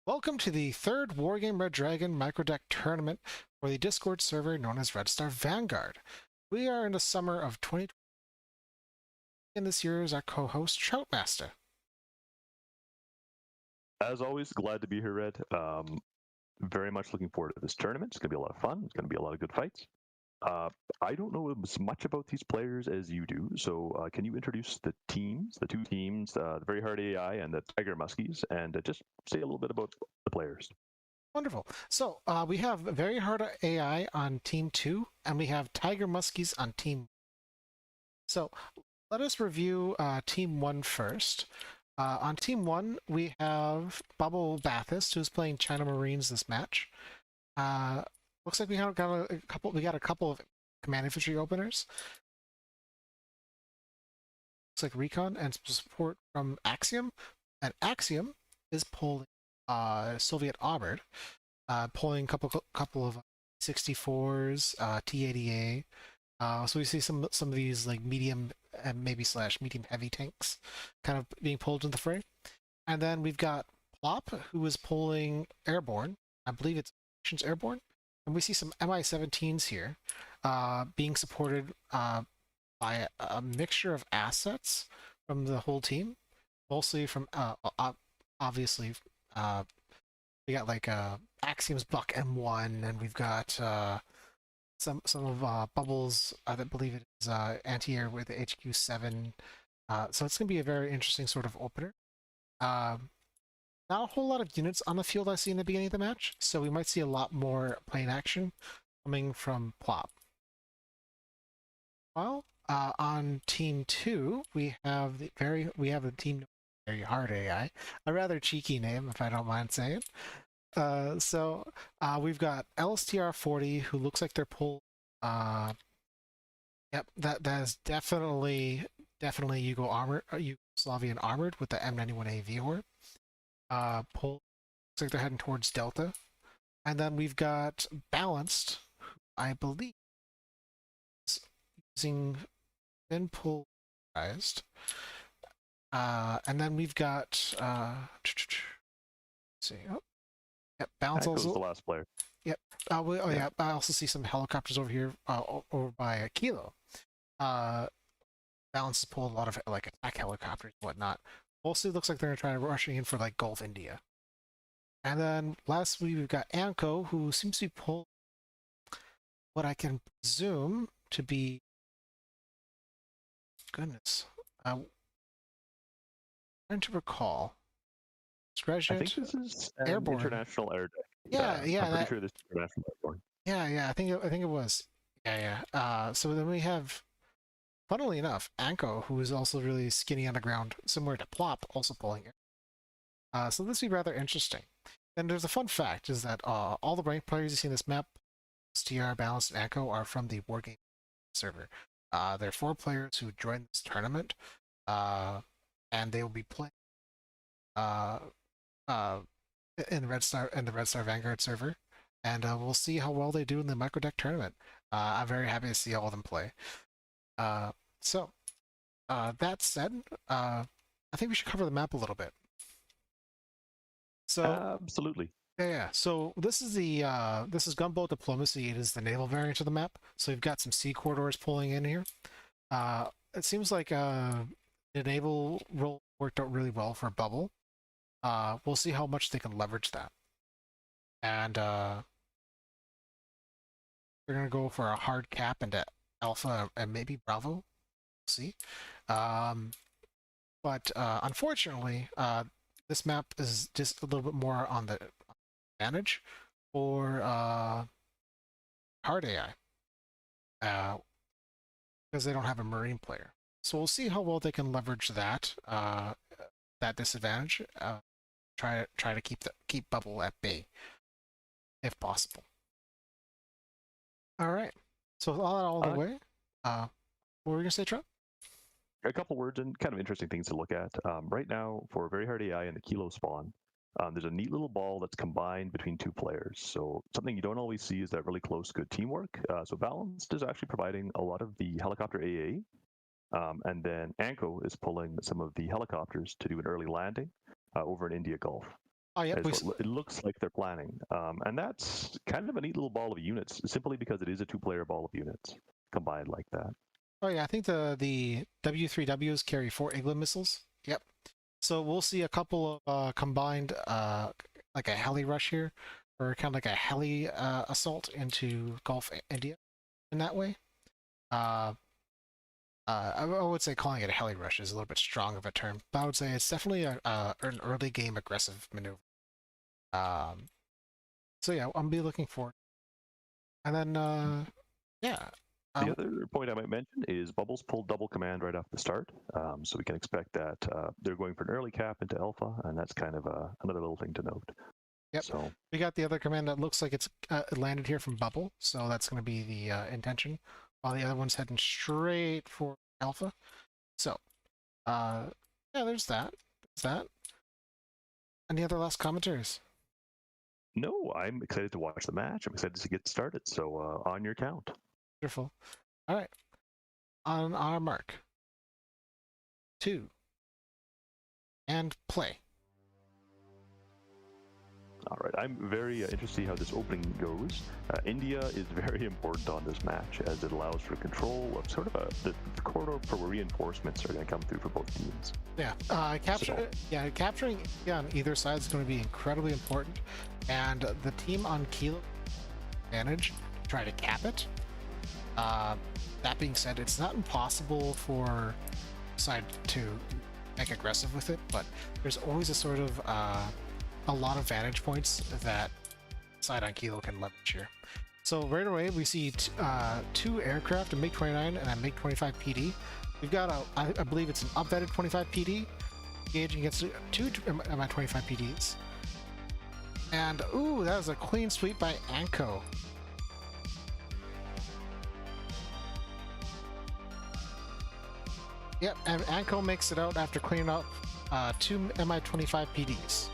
Welcome to the third Wargame Red Dragon microdeck tournament for the Discord server known as Red Star Vanguard. We are in the summer of 2020, and this year is our co-host Troutmaster. As always, glad to be here, Red. Very much looking forward to this tournament. It's going to be a lot of fun. It's going to be a lot of good fights. I don't know as much about these players as you do, so can you introduce the teams, the two teams, the Very Hard AI and the Tiger Muskies, and just say a little bit about the players? Wonderful. So we have Very Hard AI on Team 2, and we have Tiger Muskies on Team 1. So let us review Team 1 first. On Team 1, we have Bubble Bathist, who's playing China Marines this match. Looks like we got a couple of command infantry openers. Looks like recon and support from Axiom, and Axiom is pulling Soviet Armored, pulling a couple of 64s, T80A. So we see some of these like medium and maybe / medium heavy tanks kind of being pulled into the fray. And then we've got Plop, who is pulling Airborne. I believe it's Airborne. And we see some Mi-17s here being supported by a mixture of assets from the whole team, mostly from obviously we got like Axiom's Buck M1, and we've got some of Bubbles. I believe it is anti-air with HQ7. So it's going to be a very interesting sort of opener. Not a whole lot of units on the field I see in the beginning of the match, so we might see a lot more plane action coming from Plop. Well, on Team 2, we have the team Very Hard AI, a rather cheeky name if I don't mind saying. So we've got LSTR40, who looks like they're pulled. Yep, that is definitely Yugoslavian armored with the M91A Vhor. Pull looks like they're heading towards Delta, and then we've got Balanced, who I believe is using thin polarized. And then we've got let's see. Oh, yep, Balance also the last player. Yep. Yeah. I also see some helicopters over here, over by Kilo. Balance has pulled a lot of like attack helicopters and whatnot. Mostly looks like they're trying to rushing in for like Gulf India. And then lastly, we've got Anko, who seems to be pulling what I can presume to be. Goodness. Trying to recall. I think this is Airborne. International Air Day. Yeah. I'm pretty sure this is International Airborne. Yeah. I think it was. Yeah. So then we have, funnily enough, Anko, who is also really skinny on the ground, similar to Plop, also pulling it. So this would be rather interesting. And there's a fun fact, is that all the ranked players you see in this map, STR, Balanced, and Anko, are from the Wargame server. There are 4 players who joined this tournament, and they will be playing in the Red Star Vanguard server, and we'll see how well they do in the microdeck tournament. I'm very happy to see all of them play. So that said, I think we should cover the map a little bit. So absolutely. Yeah. So this is Gunboat Diplomacy. It is the naval variant of the map. So we've got some sea corridors pulling in here. It seems like the naval role worked out really well for Bubble. We'll see how much they can leverage that. And they're gonna go for a hard cap into Alpha and maybe Bravo. We'll see. But unfortunately, this map is just a little bit more on the advantage for hard AI, because they don't have a Marine player. So we'll see how well they can leverage that disadvantage. Try to keep Bubble at bay, if possible. All right. So all the way. What were we gonna say, Trump? A couple words and kind of interesting things to look at. Right now, for Very Hard AI and the Kilo spawn, there's a neat little ball that's combined between 2 players. So something you don't always see is that really close, good teamwork. So Balanced is actually providing a lot of the helicopter AA, and then Anko is pulling some of the helicopters to do an early landing over in India Gulf. Oh, yep. Is what it looks like they're planning. And that's kind of a neat little ball of units, simply because it is a two-player ball of units combined like that. Oh yeah, I think the W3Ws carry 4 Igloo missiles. Yep. So we'll see a couple of combined like a heli rush here, or kind of like a heli assault into Gulf India in that way. I would say calling it a heli rush is a little bit strong of a term, but I would say it's definitely an early game aggressive maneuver. Um, so yeah, I'll be looking forward. And then yeah. The other point I might mention is Bubbles pulled double command right off the start, so we can expect that they're going for an early cap into Alpha, and that's kind of another little thing to note. Yep. So we got the other command that looks like it's landed here from Bubble, so that's going to be the intention, while the other one's heading straight for Alpha. So, yeah, there's that. There's that. Any other last commentaries? no, I'm excited to watch the match. I'm excited to get started. So on your count. Wonderful. All right. On our mark. 2. And play. All right, I'm very interested to see how this opening goes. India is very important on this match as it allows for control of sort of the corridor for where reinforcements are going to come through for both teams. Yeah, capturing on either side is going to be incredibly important, and the team on Kilo advantage to try to cap it. That being said, it's not impossible for side to make aggressive with it, but there's always a sort of a lot of vantage points that side on Kilo can leverage here. So right away we see 2 aircraft, a MiG-29 and a MiG-25 PD. We've got I believe it's an upvetted 25 PD engaging against 2 Mi-25 PDs. And ooh, that was a clean sweep by Anko. Yep, and Anko makes it out after cleaning up 2 Mi-25 PDs.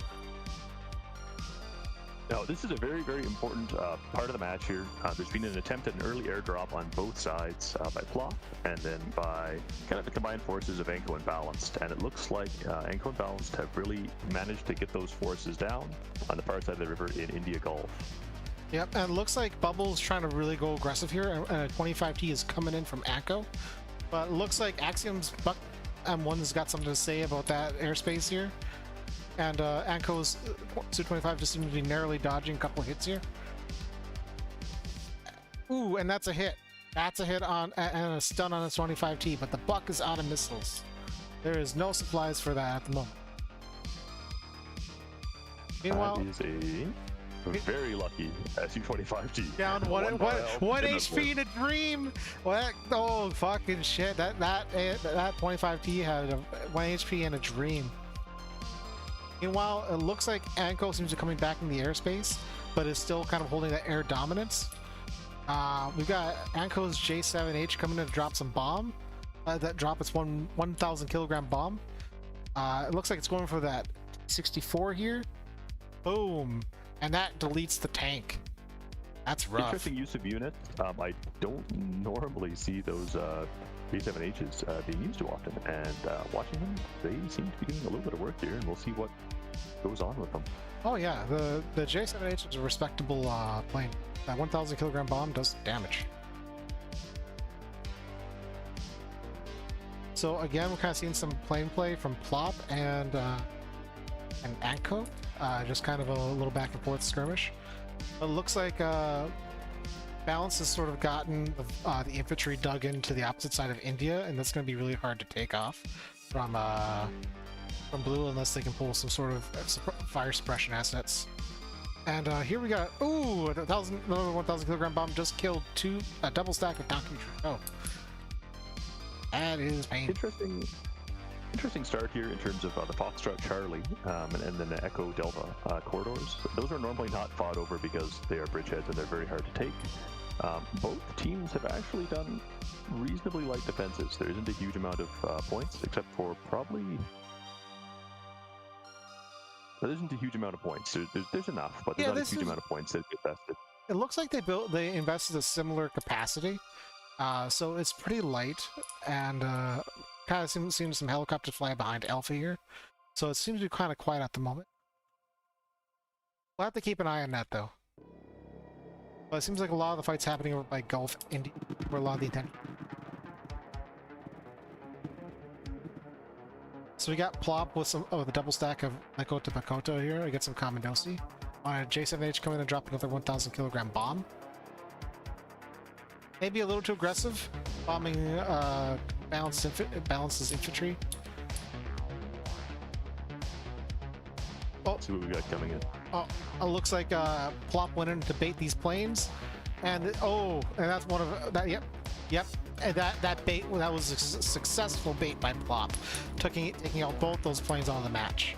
Now, this is a very, very important part of the match here. There's been an attempt at an early airdrop on both sides by Plop, and then by kind of the combined forces of Anko and Balanced. And it looks like Anko and Balanced have really managed to get those forces down on the far side of the river in India Gulf. Yep, and it looks like Bubble's trying to really go aggressive here, and a 25T is coming in from Anko. But it looks like Axiom's Buck M1's got something to say about that airspace here. And Anko's Su-25 just seems to be narrowly dodging a couple hits here. Ooh, and that's a hit. That's a hit on and a stun on a 25T, but the Buck is out of missiles. There is no supplies for that at the moment. Meanwhile, that is a very lucky Su-25T. Down one HP in a dream. What? Oh fucking shit! That 25T had 1 HP in a dream. Meanwhile, it looks like Anko seems to be coming back in the airspace, but is still kind of holding that air dominance. We've got Anko's J7H coming in to drop some bomb. That drop its 1,000 kilogram bomb. It looks like it's going for that 64 here. Boom. And that deletes the tank. That's rough. Interesting use of unit. I don't normally see those J7Hs being used too often, and watching them, they seem to be doing a little bit of work here, and we'll see what goes on with them. Oh yeah, the J7H is a respectable plane. That 1,000 kilogram bomb does damage. So again, we're kind of seeing some plane play from Plop and Anko, just kind of a little back and forth skirmish. But it looks like Balance has sort of gotten the infantry dug into the opposite side of India, and that's going to be really hard to take off from Blue unless they can pull some sort of fire suppression assets. And here we got another 1,000 kilogram bomb just killed a double stack of Donkey Tree. Oh, that is painful. Interesting start here in terms of the Foxtrot Charlie and then the Echo Delta corridors. Those are normally not fought over because they are bridgeheads and they're very hard to take. Both teams have actually done reasonably light defenses. There isn't a huge amount of points, except for probably... There isn't a huge amount of points. There's enough, but there's not a huge amount of points that get vested. It looks like they invested a similar capacity, so it's pretty light, and kind of seems some helicopters fly behind Alpha here, so it seems to be kind of quiet at the moment. We'll have to keep an eye on that though. But it seems like a lot of the fights happening over by Gulf India, where a lot of the attention. So we got Plop with some the double stack of Makoto Makoto here. I get some Commandosi. On a J7H come in and drop another 1,000 kilogram bomb. Maybe a little too aggressive. Bombing balances infantry. Oh, See what we got coming in. oh, it looks like Plop went in to bait these planes, and and that's one of that. Yep. And that bait, that was a successful bait by Plop, taking out both those planes on the match.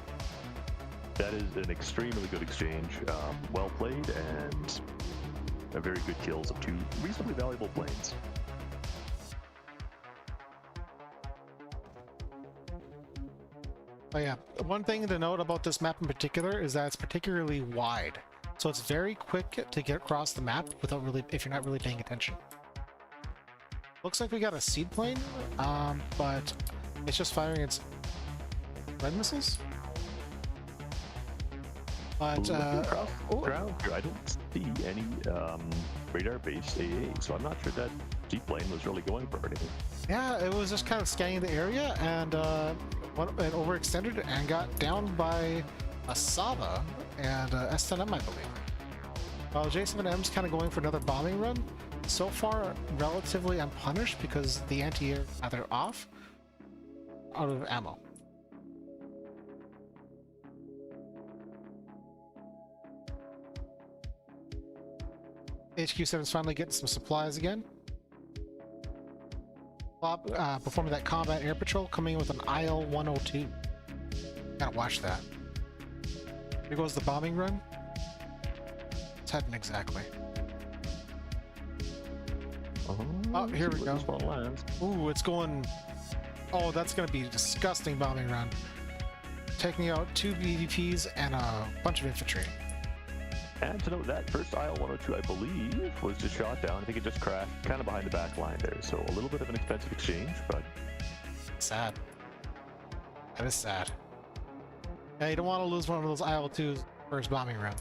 That is an extremely good exchange. Well played and a very good kills of 2 reasonably valuable planes. Oh yeah, one thing to note about this map in particular is that it's particularly wide, so it's very quick to get across the map without if you're not really paying attention. Looks like we got a seed plane, but it's just firing its red missiles. But across the ground here, I don't see any radar-based AA, so I'm not sure that seed plane was really going for anything. yeah, it was just kind of scanning the area and it overextended and got down by a Saba and S10M, I believe. While J7M's kind of going for another bombing run. So far, relatively unpunished because the anti-air is either off, out of ammo. HQ7's finally getting some supplies again. Plop performing that combat air patrol, coming in with an IL-102. Gotta watch that. Here goes the bombing run. It's heading exactly. Oh, here we go. Ooh, it's going... Oh, that's going to be a disgusting bombing run. Taking out 2 BVPs and a bunch of infantry. And to note, that first IL-102, I believe, was just shot down. I think it just crashed kind of behind the back line there. So a little bit of an expensive exchange, but... Sad. That is sad. Yeah, you don't want to lose one of those IL-2s first bombing run.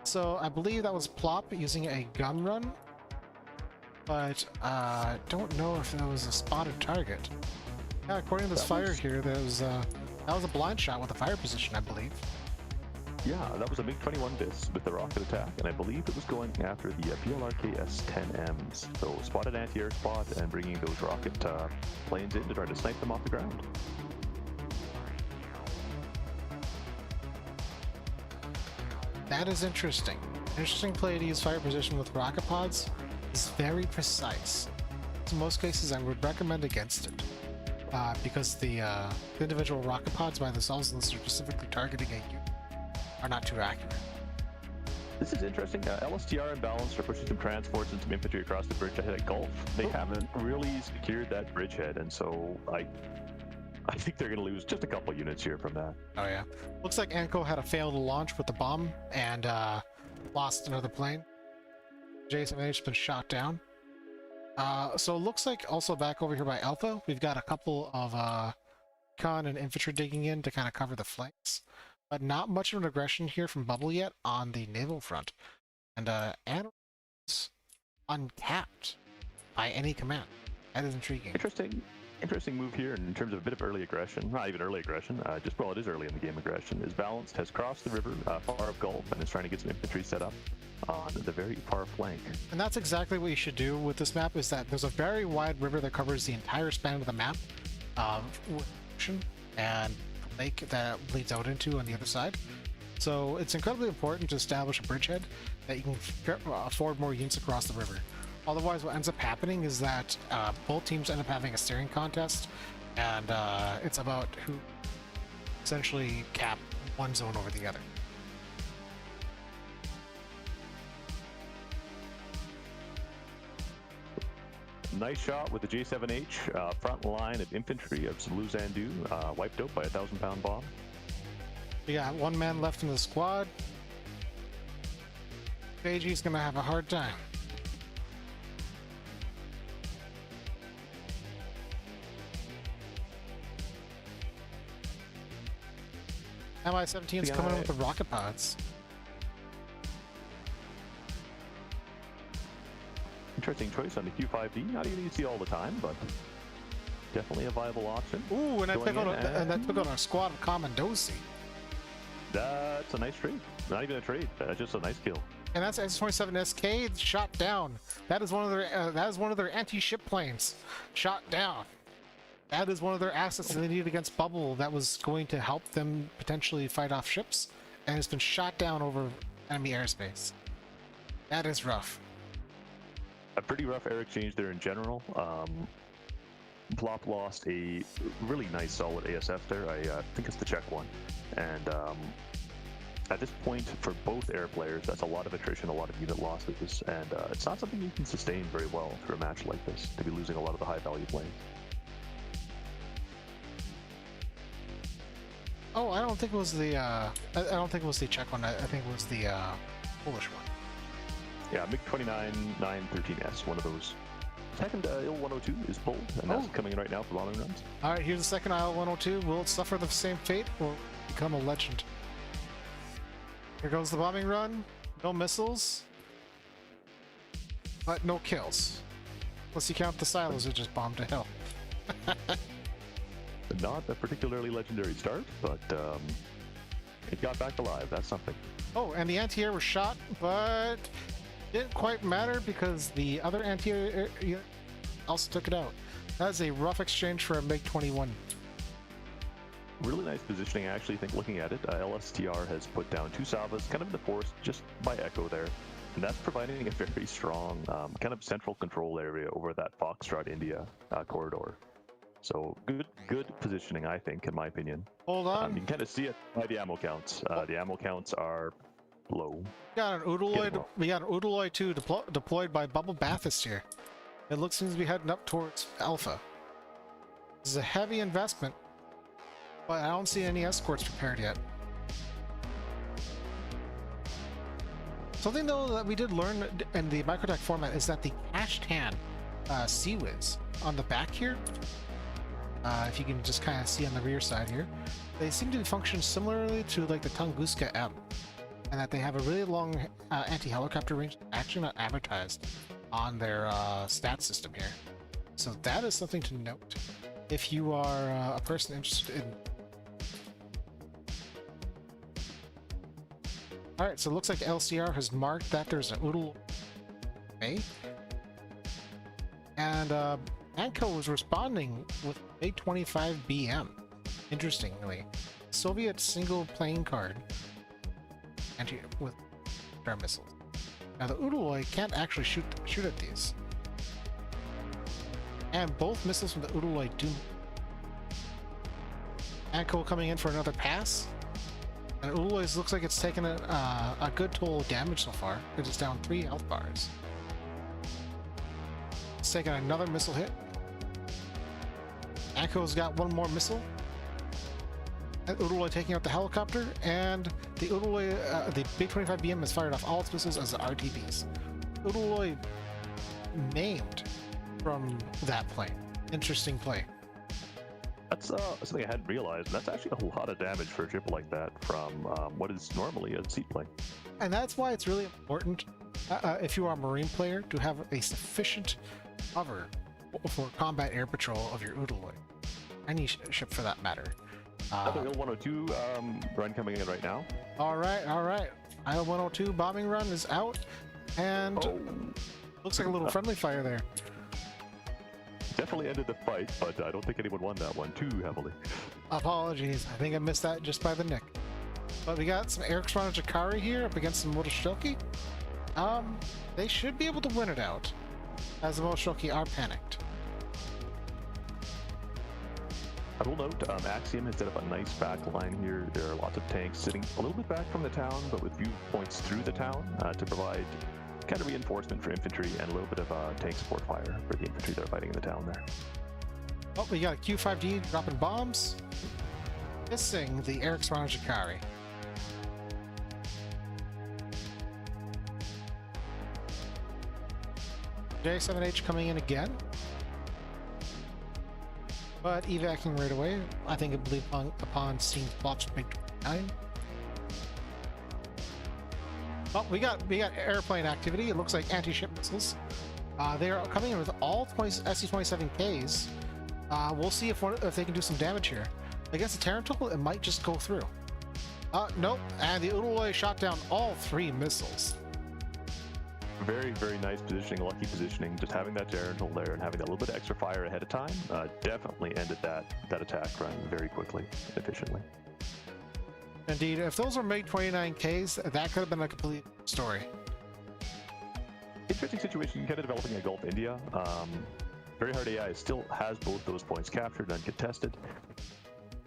So I believe that was Plop using a gun run, but don't know if that was a spotted target. Yeah, according to this fire here, that was a blind shot with a fire position, I believe. Yeah, that was a MiG-21 BIS with the rocket attack, and I believe it was going after the PLRK S10Ms. So spotted anti-air spot and bringing those rocket planes in to try to snipe them off the ground. That is interesting. Interesting play to use fire position with rocket pods. It's very precise. In most cases, I would recommend against it. Because the individual rocket pods by themselves, unless they're specifically targeting a unit, are not too accurate. This is interesting. LSTR and Balance are pushing some transports and some infantry across the bridge ahead at Gulf. They haven't really secured that bridgehead, and so I think they're going to lose just a couple units here from that. Oh yeah. Looks like Anko had a failed launch with the bomb and lost another plane. J7H has been shot down. So it looks like also back over here by Alpha, we've got a couple of con and infantry digging in to kind of cover the flanks. But not much of an aggression here from Bubble yet on the naval front. And Anno is uncapped by any command. That is intriguing. Interesting move here in terms of a bit of early aggression. Not even early aggression, just, well, it is early in the game aggression. Is Balanced has crossed the river far up Gulf and is trying to get some infantry set up on the very far flank. And that's exactly what you should do with this map, is that there's a very wide river that covers the entire span of the map, ocean and the lake that bleeds out into on the other side. So it's incredibly important to establish a bridgehead that you can afford more units across the river. Otherwise, what ends up happening is that both teams end up having a steering contest, and it's about who essentially cap one zone over the other. Nice shot with the J7H front line of infantry of some Luzandu, wiped out by a 1,000-pound bomb. We got one man left in the squad. KG's gonna have a hard time. Mi-17 is Yeah, coming in with the rocket pods. Interesting choice on the Q5D. Not even you see all the time, but definitely a viable option. Ooh, and I Going took out in and that took out a squad of Commandosi. That's a nice trade. Not even a trade. That's just a nice kill. And that's S-27SK shot down. That is one of their anti-ship planes. Shot down. That is one of their assets that they needed against Bubble that was going to help them potentially fight off ships, and it's been shot down over enemy airspace. That is rough. A pretty rough air exchange there in general. Plop lost a really nice solid ASF there. I think it's the Czech one. And at this point, for both air players, that's a lot of attrition, a lot of unit losses, and it's not something you can sustain very well through a match like this, to be losing a lot of the high-value planes. Oh, I don't think it was the I don't think it was the Czech one. I think it was the Polish one. Yeah, MiG-29 913S, one of those. Second IL-102 is pulled, and that's coming in right now for bombing runs. All right, here's the second IL-102. Will it suffer the same fate or become a legend? Here goes the bombing run. No missiles, but no kills. Unless you count the silos that just bombed to hell. Not a particularly legendary start, but it got back alive. That's something. Oh, and the anti-air was shot, but didn't quite matter because the other anti-air also took it out. That's a rough exchange for a MiG-21. Really nice positioning. I actually think, looking at it, LSTR has put down 2 salvas kind of in the forest just by echo there. And that's providing a very strong kind of central control area over that Foxtrot India corridor. So good positioning, I think, in my opinion. Hold on. You can kind of see it by the ammo counts. The ammo counts are low. We got an Udaloy 2 deployed by Bubble Bathurst here. It looks seems to be heading up towards Alpha. This is a heavy investment, but I don't see any escorts prepared yet. Something though that we did learn in the Microtech format is that the cached hand Sea-Wiz on the back here, if you can just kind of see on the rear side here, they seem to function similarly to like the Tunguska M, and that they have a really long anti-helicopter range actually not advertised on their stat system here. So that is something to note if you are a person interested in. Alright, so it looks like LCR has marked that there's an Udal A. And Anko was responding with MiG-25BM. Interestingly, Soviet single plane card with air missiles. Now the Udaloy can't actually shoot at these. And both missiles from the Udaloy do. Anko coming in for another pass. And Udaloy looks like it's taken a good toll of damage so far. It is down 3 health bars. It's taken another missile hit. Anko's got one more missile. And Udaloy taking out the helicopter, and the Udaloy, the MiG-25BM has fired off all its missiles as the RTBs. Udaloy named from that plane. Interesting play. That's something I hadn't realized. That's actually a lot of damage for a ship like that from what is normally a seaplane. And that's why it's really important, if you are a Marine player, to have a sufficient cover for combat air patrol of your Udaloy. Any ship for that matter. Another IL-102 run coming in right now. Alright. IL-102 bombing run is out, and looks like a little friendly fire there. Definitely ended the fight, but I don't think anyone won that one too heavily. Apologies, I think I missed that just by the nick. But we got some Eric Jakari here up against some Motoshilki. They should be able to win it out, as the Motoshilki are panicked. I will note, Axiom has set up a nice back line here. There are lots of tanks sitting a little bit back from the town, but with viewpoints through the town to provide kind of reinforcement for infantry and a little bit of tank support fire for the infantry that are fighting in the town there. Oh, we got a Q5D dropping bombs, missing the Eric Jakari. J7H coming in again. but evacing right away. I think it believe upon seeing plops make 29. Oh, we got airplane activity. It looks like anti-ship missiles. They are coming in with all 20 SC-27Ks. We'll see if they can do some damage here. Against the Tarantul, it might just go through. Nope. And the Udaloy shot down all 3 missiles. Very, very nice positioning, lucky positioning. Just having that Tarantul there and having that little bit of extra fire ahead of time definitely ended that attack run very quickly, efficiently. Indeed, if those were MiG-29Ks, that could have been a complete story. Interesting situation, kind of developing a Gulf India. Very Hard AI still has both those points captured and uncontested.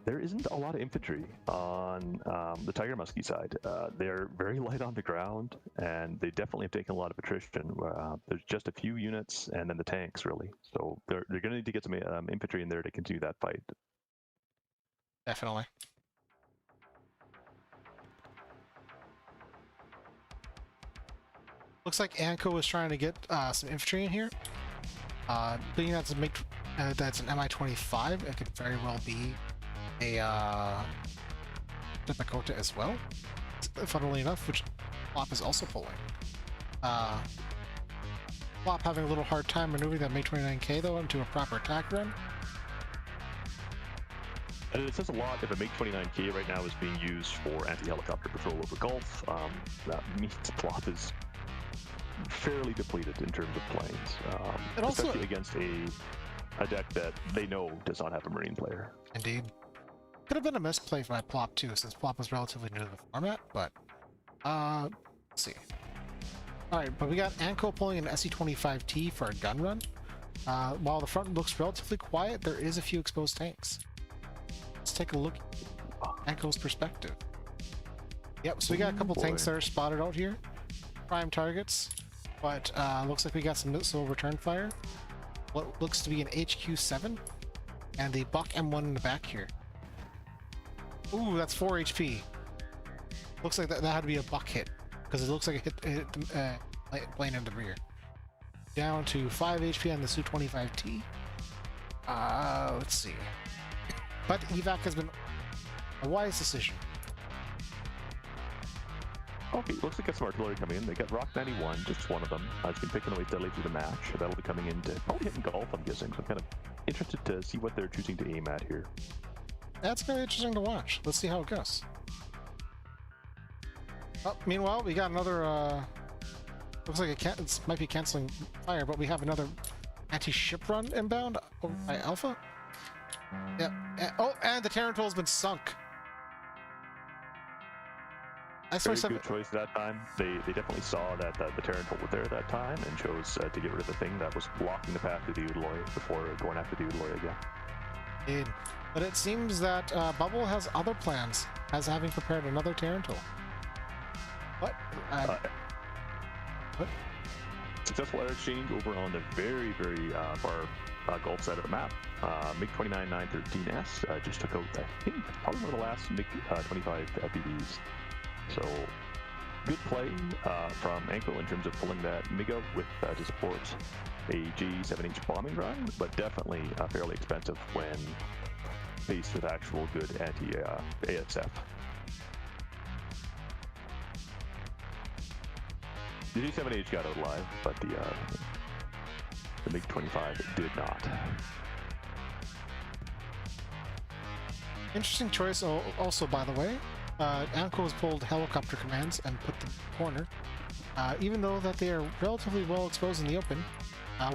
There isn't a lot of infantry on the Tiger Muskie side. They're very light on the ground, and they definitely have taken a lot of attrition. There's just a few units, and then the tanks, really. So they're going to need to get some infantry in there to continue that fight. Definitely. Looks like Anko is trying to get some infantry in here. Being that's an Mi-25, it could very well be a Dakota as well, funnily enough, which Plop is also pulling. Plop having a little hard time maneuvering that Mi-29K though into a proper attack run. And it says a lot if a MiG-29K right now is being used for anti-helicopter patrol over Gulf. That means Plop is fairly depleted in terms of planes, especially against a deck that they know does not have a Marine player. Indeed. Could have been a misplay by Plop too, since Plop was relatively new to the format, but let's see. Alright, but we got Anko pulling an SE-25T for a gun run. While the front looks relatively quiet, there is a few exposed tanks. Let's take a look at Anko's perspective. Yep, so we got a couple tanks that are spotted out here. Prime targets, but looks like we got some missile return fire. What looks to be an HQ-7, and the Buck M1 in the back here. Ooh, that's 4 HP. Looks like that had to be a Buck hit, because it looks like it hit the plane in the rear. Down to 5 HP on the Su-25T. Let's see. But evac has been a wise decision. Okay, looks like got some artillery coming in. They got Rock 91, just one of them. It's been picking away steadily through the match. That'll be coming in to probably hitting Gulf, I'm guessing. So I'm kind of interested to see what they're choosing to aim at here. That's going to be interesting to watch. Let's see how it goes. Oh, meanwhile, we got another, looks like it might be canceling fire, but we have another anti-ship run inbound over by Alpha. Yep. And the Tarantul's been sunk. Very good choice that time. They definitely saw that the Tarantul was there at that time and chose to get rid of the thing that was blocking the path to the Udaloy before going after the Udaloy again. Indeed. But it seems that Bubble has other plans, as having prepared another Tarantul. What? What? Successful air exchange over on the very, very far Gulf side of the map. MiG-29 913S just took out, I think, probably one of the last MiG-25 BDs. So, good play from Anko in terms of pulling that MiG out with to support a G7H bombing run, but definitely fairly expensive when faced with actual good anti-ASF. The G7H got out alive, but the MiG-25 did not. Interesting choice also, by the way. Anko has pulled helicopter commands and put them in the corner. Even though that they are relatively well exposed in the open,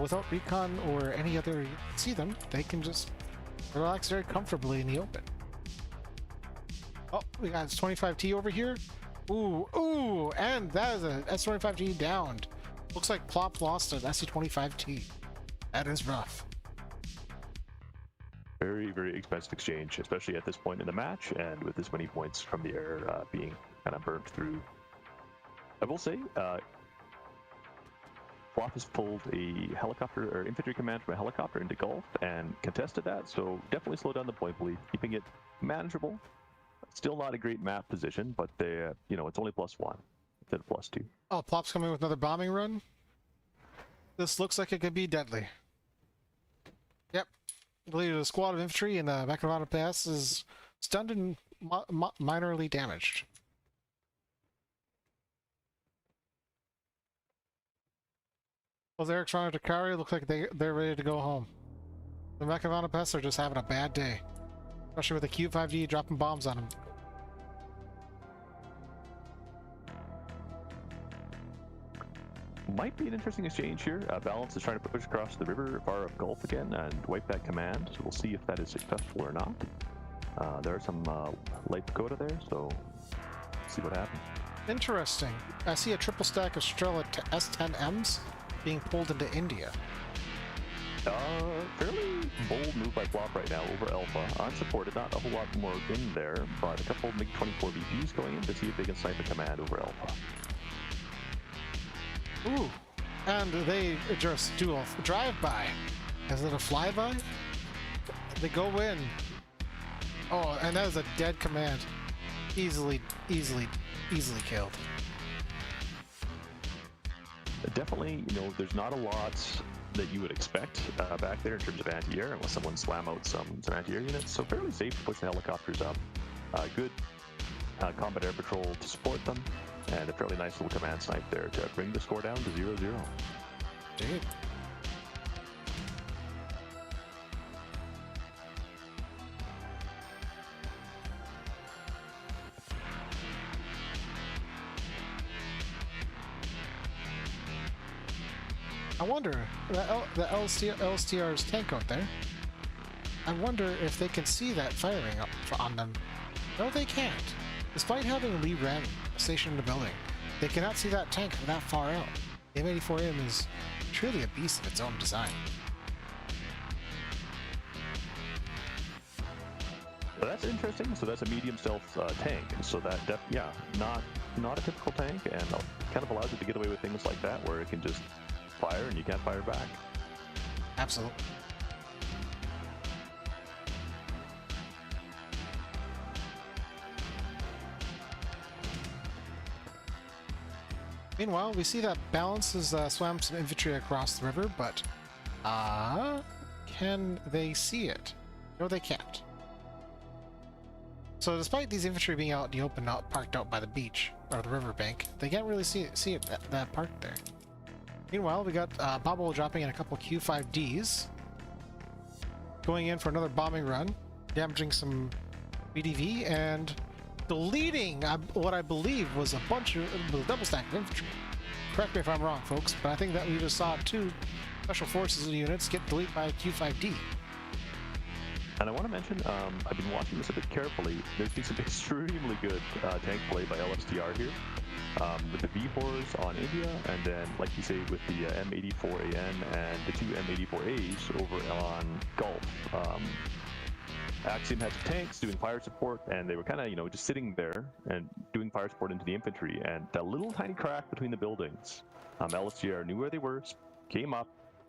without recon or any other see them, they can just relax very comfortably in the open. Oh, we got S-25T over here. Ooh, and that is a S-25T downed. Looks like Plop lost an SC-25T. That is rough. Very, very expensive exchange, especially at this point in the match, and with this many points from the air being kind of burnt through. I will say, Plop has pulled a helicopter or infantry command from a helicopter into Gulf and contested that, so definitely slowed down the point bleed, keeping it manageable. Still not a great map position, but they, it's only +1 instead of +2. Oh, Plop's coming with another bombing run. This looks like it could be deadly. Yep. The leader of the squad of infantry in the Macavana Pass is stunned and minorly damaged. Well, Eric's running to Kari. Look like they're ready to go home. The Macavana Pass are just having a bad day, especially with the Q5D dropping bombs on them. Might be an interesting exchange here. Balance is trying to push across the river far up Gulf again and wipe that command. So we'll see if that is successful or not. There are some light Dakota there, so see what happens. Interesting. I see a triple stack of Strela S10Ms being pulled into India. Fairly bold move by Flop right now over Alpha. Unsupported, not a whole lot more in there, but a couple of MiG-24 VPs going in to see if they can snipe a command over Alpha. Ooh, and they just do a drive-by. Is it a flyby? They go in. Oh, and that is a dead command. Easily killed. Definitely, there's not a lot that you would expect back there in terms of anti-air, unless someone swam out some anti-air units. So fairly safe to push the helicopters up. Good combat air patrol to support them, and a fairly nice little command snipe there to bring the score down to 0-0. Dude. I wonder, the LSTR's tank out there, I wonder if they can see that firing up on them. No, they can't. Despite having Lee Ren stationed in the building, they cannot see that tank from that far out. The M84M is truly a beast of its own design. Well, that's interesting. So that's a medium stealth tank. So that, not a typical tank, and kind of allows it to get away with things like that, where it can just fire and you can't fire back. Absolutely. Meanwhile, we see that Balance has swam some infantry across the river, but can they see it? No, they can't. So despite these infantry being out in the open, not parked out by the beach or the riverbank, they can't really see it that parked there. Meanwhile, we got Bobble dropping in a couple Q5Ds, going in for another bombing run, damaging some BDV, and deleting what I believe was a bunch of double stack of infantry. Correct me if I'm wrong, folks, but I think that we just saw two special forces units get deleted by a Q5D. And I want to mention, I've been watching this a bit carefully. There's been some extremely good tank play by LSTR here. With the V4s on India, and then, like you say, with the M84AN and the two M84As over on Gulf. Axiom had some tanks doing fire support, and they were kind of, just sitting there and doing fire support into the infantry. And that little tiny crack between the buildings, LSTR knew where they were, came up,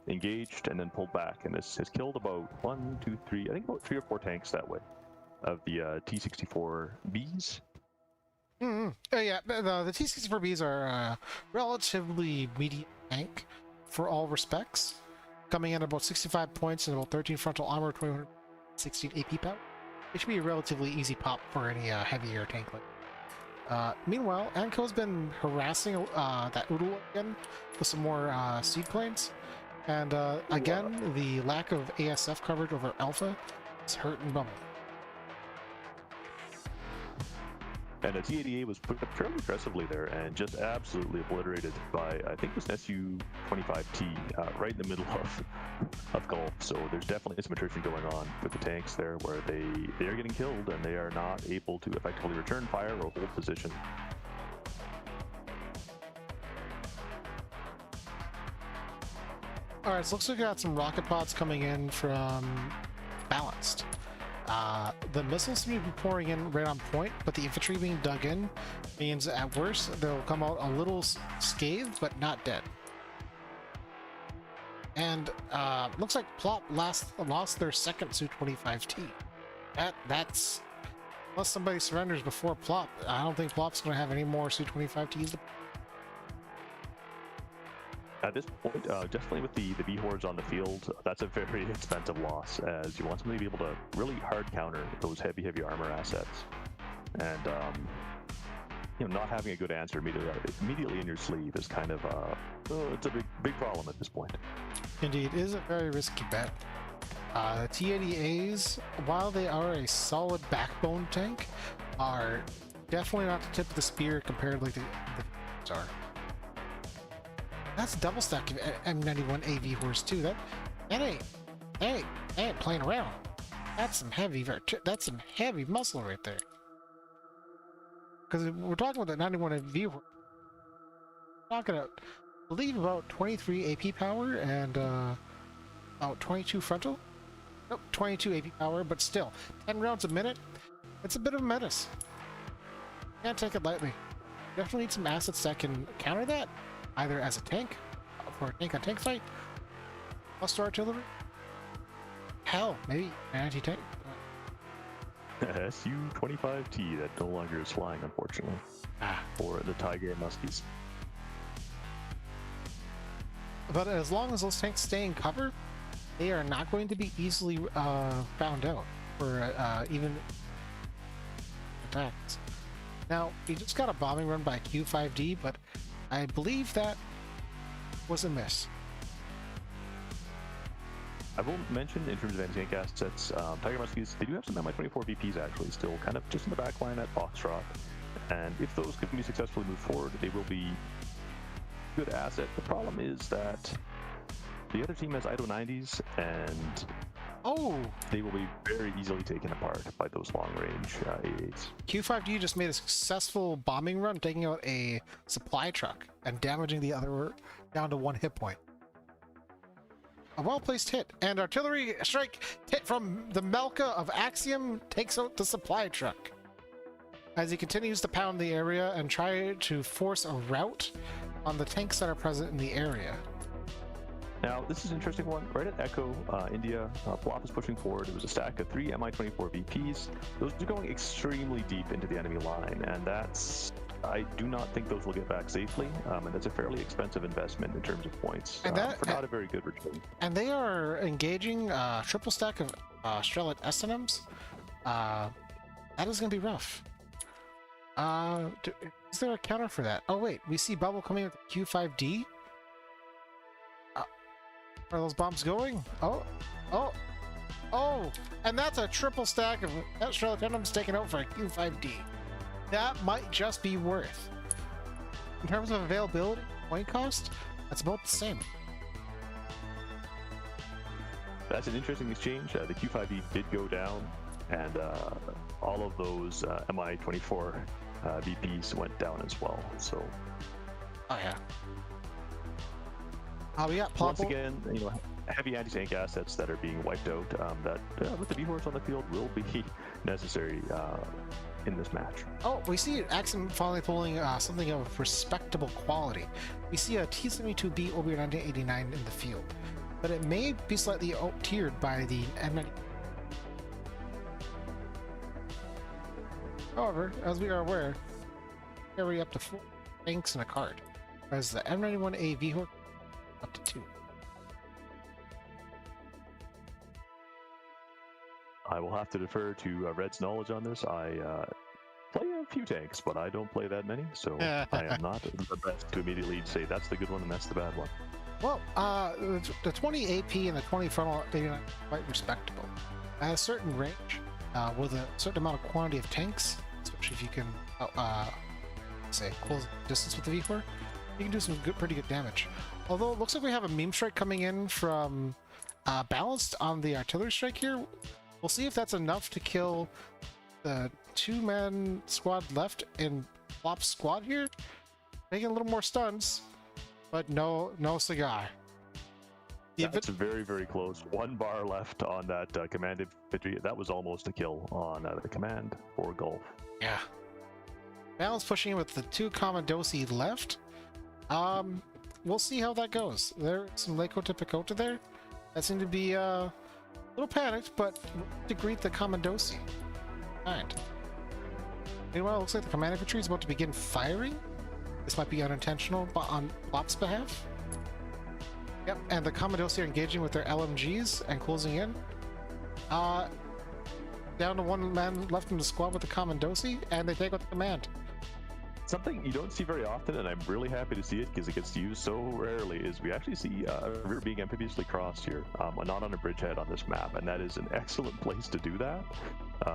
engaged, and then pulled back. And this has killed about 1, 2, 3, I think about 3 or 4 tanks that way of the T-64Bs. Oh yeah, the T-64Bs are relatively medium tank for all respects, coming in about 65 points and about 13 frontal armor, 16 AP power. It should be a relatively easy pop for any heavier tank like. Meanwhile, Anko's been harassing that Udall again with some more seaplanes, and again, the lack of ASF coverage over Alpha is hurting Bubble. And the T-88 was put up fairly aggressively there and just absolutely obliterated by, I think it was an Su-25T right in the middle of Gulf. So there's definitely some attrition going on with the tanks there, where they are getting killed and they are not able to effectively return fire or hold position. Alright, so looks like we got some rocket pods coming in from Balanced. The missiles seem to be pouring in right on point, but the infantry being dug in means at worst they'll come out a little scathed, but not dead. And looks like Plop lost their second Su-25T. That's unless somebody surrenders before Plop, I don't think Plop's going to have any more Su-25Ts. At this point, definitely with the V-Hordes on the field, that's a very expensive loss, as you want somebody to be able to really hard counter those heavy armor assets. And, not having a good answer immediately in your sleeve is kind of, it's a big problem at this point. Indeed, it is a very risky bet. T-80As, while they are a solid backbone tank, are definitely not the tip of the spear compared to like the are. That's a double stack of M91 AV horse too. That ain't playing around. That's some heavy muscle right there. Because we're talking about that 91 AV horse. We're talking about, I believe, about 23 AP power and about 22 frontal. Nope, 22 AP power, but still 10 rounds a minute. It's a bit of a menace. Can't take it lightly. Definitely need some assets that can counter that, either as a tank, for a tank-on-tank fight, cluster artillery. Hell, maybe an anti-tank. Su-25T that no longer is flying, unfortunately, for the Tiger Muskies. But as long as those tanks stay in cover, they are not going to be easily found out for even attacks. Now, we just got a bombing run by Q5D, but I believe that was a miss. I will mention, in terms of anti-tank assets, Tiger Muskies, they do have some Mi-24 VPs actually still kind of just in the back line at Foxtrot. And if those can be successfully moved forward, they will be a good asset. The problem is that the other team has IDO 90s, and they will be very easily taken apart by those long-range A8s. Q5D just made a successful bombing run, taking out a supply truck and damaging the other down to 1 hit point. A well-placed hit, and artillery strike hit from the Melka of Axiom takes out the supply truck. As he continues to pound the area and try to force a rout on the tanks that are present in the area. Now, this is an interesting one. Right at Echo, India, Plop is pushing forward. It was a stack of 3 Mi-24 VPs. Those are going extremely deep into the enemy line, and I do not think those will get back safely, and that's a fairly expensive investment in terms of points, for not a very good return. And they are engaging a triple stack of Strellet SNMs. That is going to be rough. Is there a counter for that? Oh wait, we see Bubble coming with Q5D. Are those bombs going? Oh, and that's a triple stack of Strellet SNMs taken out for a Q5D. That might just be worth. In terms of availability, point cost, that's about the same. That's an interesting exchange. The Q5D did go down, and all of those Mi-24 VPs went down as well. So, oh yeah. We got once again, heavy anti-tank assets that are being wiped out. That with the V-Horse on the field will be necessary in this match. Oh, we see Axiom finally pulling something of respectable quality. We see a T-72B OBR 1989 in the field, but it may be slightly out-tiered by the M90. However, as we are aware, carry up to 4 tanks in a card, whereas the M91A V-Horse up to 2. I will have to defer to Red's knowledge on this. I play a few tanks, but I don't play that many, so I am not the best to immediately say that's the good one and that's the bad one. Well, the 20 AP and the 20 frontal are quite respectable. At a certain range, with a certain amount of quantity of tanks, especially if you can, say, close distance with the V4, you can do some pretty good damage. Although it looks like we have a meme strike coming in from Balanced on the artillery strike here. We'll see if that's enough to kill the 2-man squad left in Plop's squad here. Making a little more stuns, but no cigar. That's very, very close. 1 bar left on that command infantry. That was almost a kill on the command for Gulf. Yeah. Balance pushing in with the 2 Commandosi left. We'll see how that goes. There's some Lako Tipicota there. That seemed to be a little panicked, but to greet the Commandosi. Alright. Meanwhile, it looks like the command infantry is about to begin firing. This might be unintentional, but on Plop's behalf. Yep, and the Commandos are engaging with their LMGs and closing in. Down to one man left in the squad with the Commandosi, and they take out the command. Something you don't see very often, and I'm really happy to see it because it gets used so rarely, is we actually see a river being amphibiously crossed here, not on a bridgehead on this map, and that is an excellent place to do that.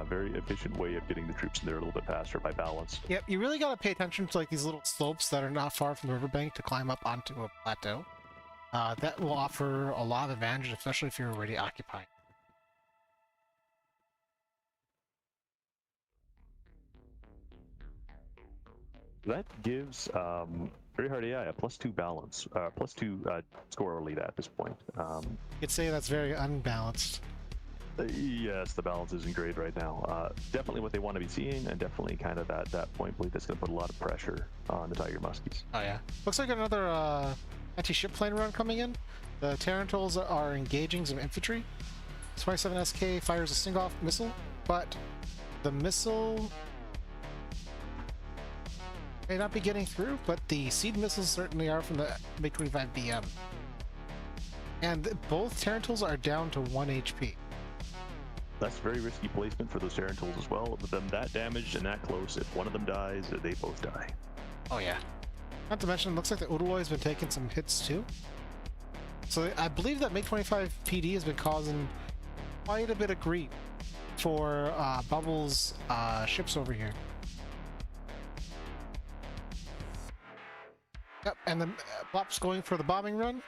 Very efficient way of getting the troops in there a little bit faster by balance. Yep, you really got to pay attention to like these little slopes that are not far from the riverbank to climb up onto a plateau. That will offer a lot of advantage, especially if you're already occupied. That gives Very Hard AI a +2 balance, +2 score lead at this point. You could say that's very unbalanced. Yes, the balance isn't great right now. Definitely what they want to be seeing, and definitely kind of that point bleed that's going to put a lot of pressure on the Tiger Muskies. Oh yeah, looks like another anti-ship plane run coming in. The Tarantals are engaging some infantry. 27SK fires a single-off missile, but the missile may not be getting through, but the seed missiles certainly are from the MiG-25BM. And both Tarantals are down to 1 HP. That's very risky placement for those Tarantals as well. With them that damaged and that close, if one of them dies, they both die. Oh yeah. Not to mention, it looks like the Udaloy has been taking some hits too. So I believe that MiG-25 PD has been causing quite a bit of grief for Bubbles' ships over here. Yep, and the Plop's going for the bombing run.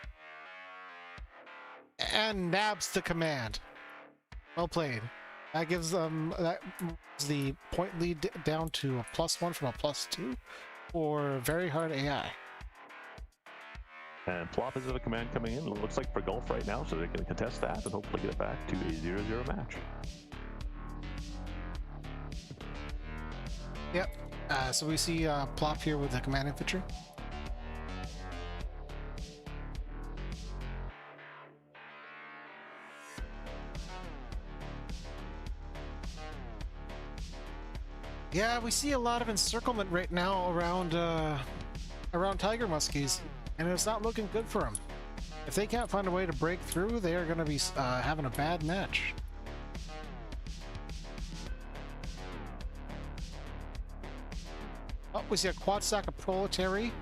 And nabs the command. Well played. That gives them the point lead down to a +1 from a +2 for Very Hard AI. And Plop is at a command coming in. It looks like for Gulf right now, so they can contest that and hopefully get it back to a 0-0 match. Yep. So we see Plop here with the command infantry. Yeah, we see a lot of encirclement right now around Tiger Muskies, and it's not looking good for them. If they can't find a way to break through, they are going to be having a bad match. Oh, we see a quad stack of Proletary.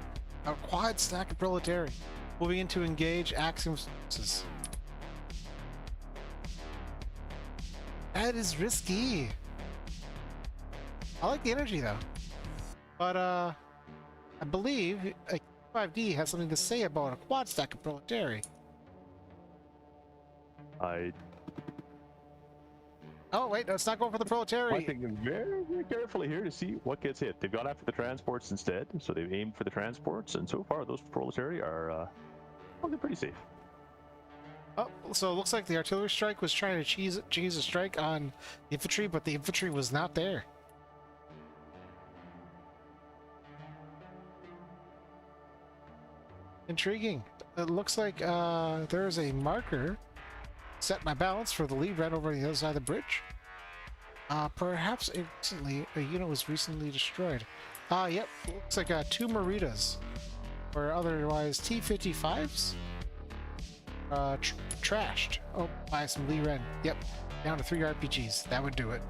Moving in to engage Axiom forces. That is risky. I like the energy though. But I believe 5D has something to say about a quad stack of Proletary. Oh wait, no, it's not going for the Proletary. I'm thinking very, very carefully here to see what gets hit. They've gone after the transports instead, so they've aimed for the transports, and so far those Proletary are looking pretty safe. Oh, so it looks like the artillery strike was trying to cheese a strike on the infantry, but the infantry was not there. Intriguing. It looks like there's a marker set my balance for the lead right over the other side of the bridge. Perhaps a unit was recently destroyed. Yep, looks like 2 Maritas, or otherwise T-55s, trashed. Oh, by some Lee Ren. Yep, down to 3 RPGs. That would do it.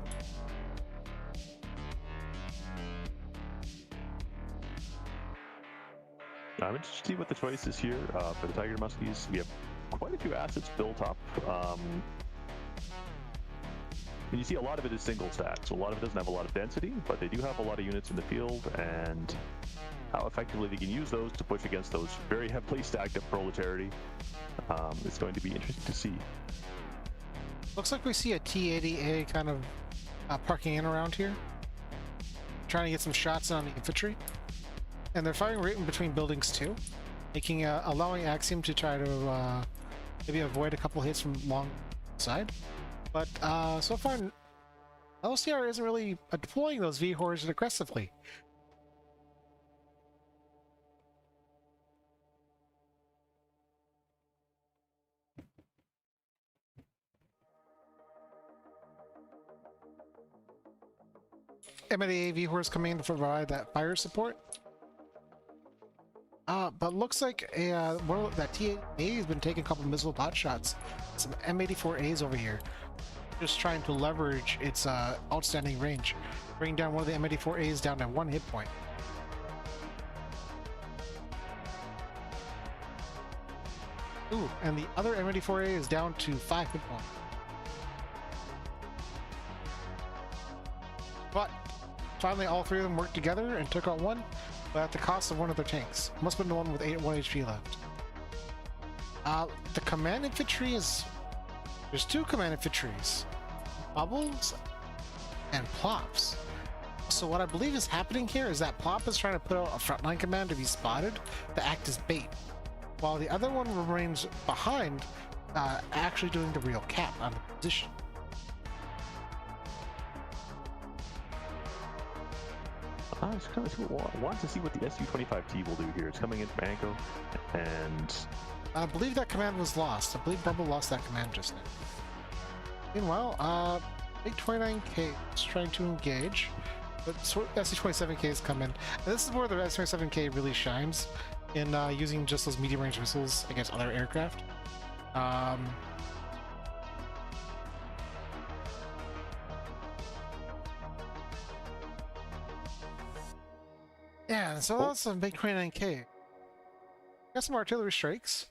I'm interested to see what the choice is here for the Tiger Muskies. We have quite a few assets built up. And you see a lot of it is single stack, so a lot of it doesn't have a lot of density, but they do have a lot of units in the field, and how effectively they can use those to push against those very heavily stacked up Proletary is going to be interesting to see. Looks like we see a T-80A kind of parking in around here, trying to get some shots on the infantry. And they're firing right in between buildings too, allowing Axiom to try to maybe avoid a couple hits from long side. But so far, LCR isn't really deploying those V-Horrors aggressively. MDA V-Horrors coming in to provide that fire support. But looks like that TA has been taking a couple missile pot shots. Some M84As over here, just trying to leverage its outstanding range, bringing down one of the M84As down to 1 hit point. Ooh, and the other M84A is down to 5 hit points. But finally, all three of them worked together and took out one, but at the cost of one of their tanks. Must have been the one with 1 HP left. The command infantry is... There's 2 command infantries. Bubbles and Plops. So what I believe is happening here is that Plop is trying to put out a frontline command to be spotted to act as bait, while the other one remains behind, actually doing the real cap on the position. I just kind of want to see what the SU-25T will do here. It's coming in from Anko, and I believe that command was lost. I believe Bubble lost that command just now. Meanwhile, Big 29K is trying to engage, but SU-27K has come in. And this is where the SU-27K really shines, in using just those medium-range missiles against other aircraft. Yeah, so that's some big 29K. Got some artillery strikes.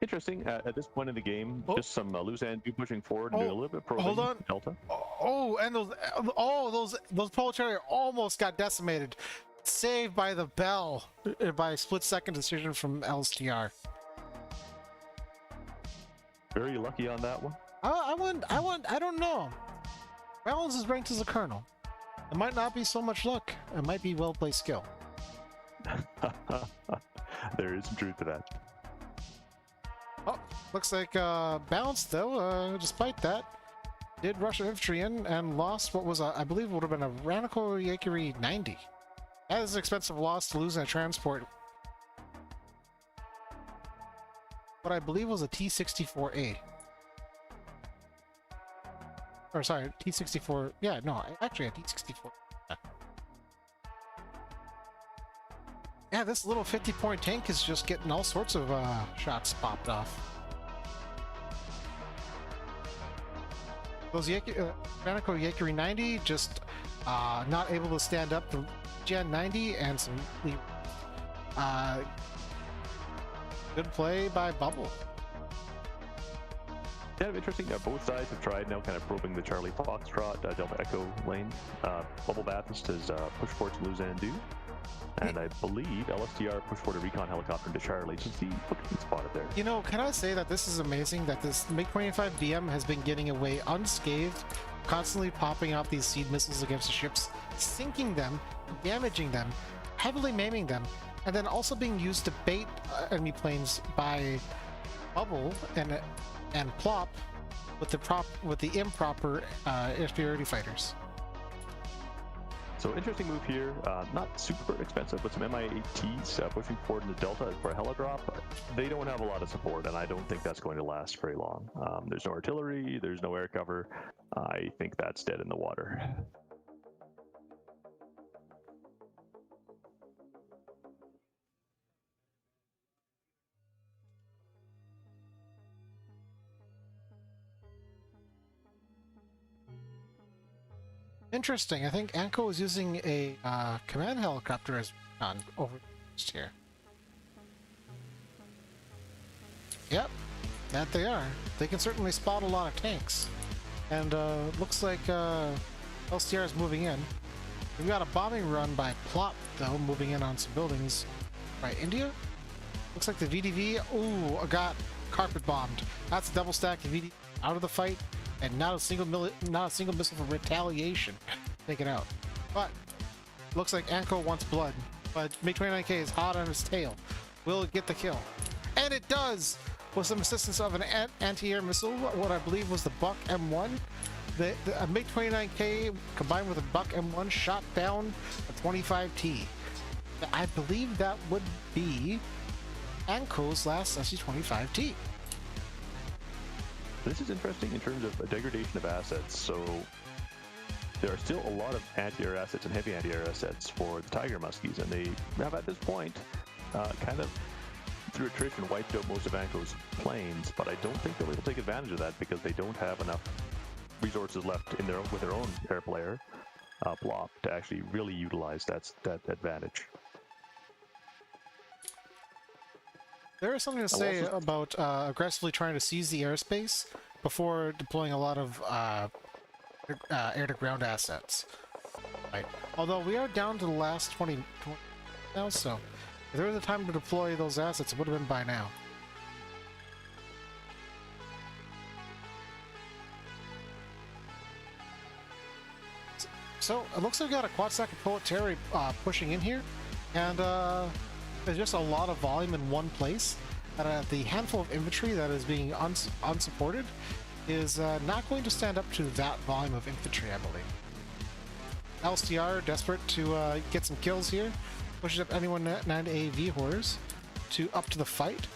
interesting. At this point in the game, just some loose end pushing forward and doing a little bit probing hold on. Delta. Oh, and those proletariat almost got decimated. Saved by the bell by a split-second decision from LSTR. Very lucky on that one. I don't know. Balance is ranked as a colonel. It might not be so much luck. It might be well-placed skill. There is some truth to that. Oh, looks like Balance, though, despite that, did Russian infantry in and lost what was, I believe, would have been a Ranico Yakiri 90. That is an expensive loss to lose in a transport. What I believe was a T-64A. Or sorry, T-64... Yeah, no, actually a T-64. Yeah, this little 50-point tank is just getting all sorts of shots popped off. Those Ranico Yakiri 90 just not able to stand up to Gen 90 and some good play by Bubble. Kind of interesting. Both sides have tried now kind of probing the Charlie Foxtrot, Delta Echo lane. Bubble Baptist has pushed forward to Luzandu. And I believe LSTR pushed forward a recon helicopter into Charlie to see what can be spotted there. You know, can I say that this is amazing that this MiG-25 DM has been getting away unscathed, constantly popping out these seed missiles against the ships, sinking them, damaging them, heavily maiming them, and then also being used to bait enemy planes by Bubble and Plop with the improper inferiority fighters. So interesting move here. Not super expensive, but some Mi-8Ts pushing forward into Delta for a helidrop. They don't have a lot of support, and I don't think that's going to last very long. There's no artillery, there's no air cover. I think that's dead in the water. Interesting. I think Anko is using a command helicopter as on over here. Yep, that they are. They can certainly spot a lot of tanks. And looks like LCR is moving in. We've got a bombing run by Plop, though, moving in on some buildings by India. Looks like the VDV, ooh, got carpet bombed. That's a double stack of VDV out of the fight. And not a single missile for retaliation taken out. But looks like Anko wants blood. But MiG-29K is hot on his tail. Will it get the kill? And it does! With some assistance of an anti-air missile, what I believe was the Buck M1. The MiG-29K combined with a Buck M1 shot down a 25T. I believe that would be Anko's last SC-25T. This is interesting in terms of a degradation of assets. So there are still a lot of anti-air assets and heavy anti-air assets for the Tiger Muskies, and they have at this point kind of through attrition wiped out most of Anko's planes, but I don't think they'll be able to take advantage of that because they don't have enough resources left in with their own air player block to actually really utilize that advantage. There is something to say about aggressively trying to seize the airspace before deploying a lot of air-to-ground assets. Right. Although we are down to the last 20 now, so if there was a time to deploy those assets, it would have been by now. So it looks like we got a quad stack of Proletary pushing in here, and there's just a lot of volume in one place. And the handful of infantry that is being unsupported is not going to stand up to that volume of infantry, I believe. LCR, desperate to get some kills here, pushes up anyone 9 AV horrors to up to the fight,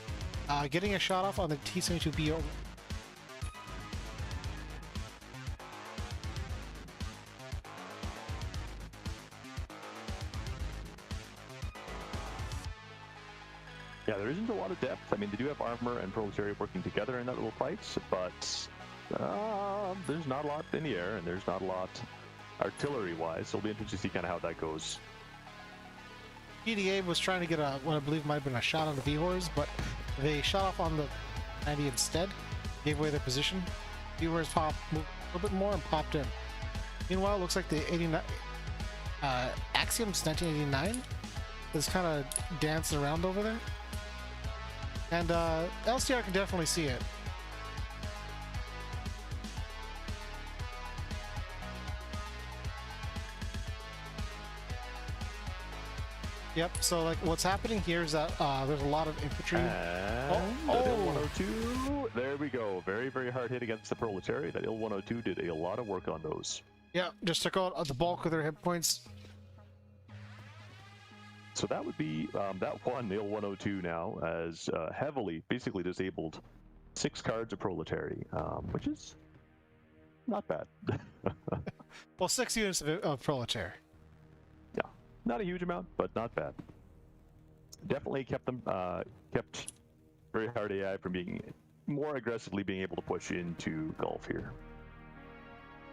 getting a shot off on the T-72B. Yeah, there isn't a lot of depth. I mean, they do have armor and Proletariat working together in that little fight, but there's not a lot in the air, and there's not a lot artillery-wise, so it'll be interesting to see kind of how that goes. PDA was trying to get what I believe might have been a shot on the V-Horse, but they shot off on the 90 instead, gave away their position. V-Horse moved a little bit more and popped in. Meanwhile, it looks like the 89 Axiom's 1989 is kind of dancing around over there. And LCR can definitely see it. Yep, so like what's happening here is that there's a lot of infantry. Il-102, there we go. Very, very hard hit against the Proletariat. That Il-102 did a lot of work on those. Yeah, just took out the bulk of their hit points. So that would be that one, Il-102 now, as heavily, basically disabled 6 cards of Proletary, which is not bad. Well, 6 units of Proletary. Yeah, not a huge amount, but not bad. Definitely kept them, kept very hard AI from being more aggressively being able to push into Gulf here.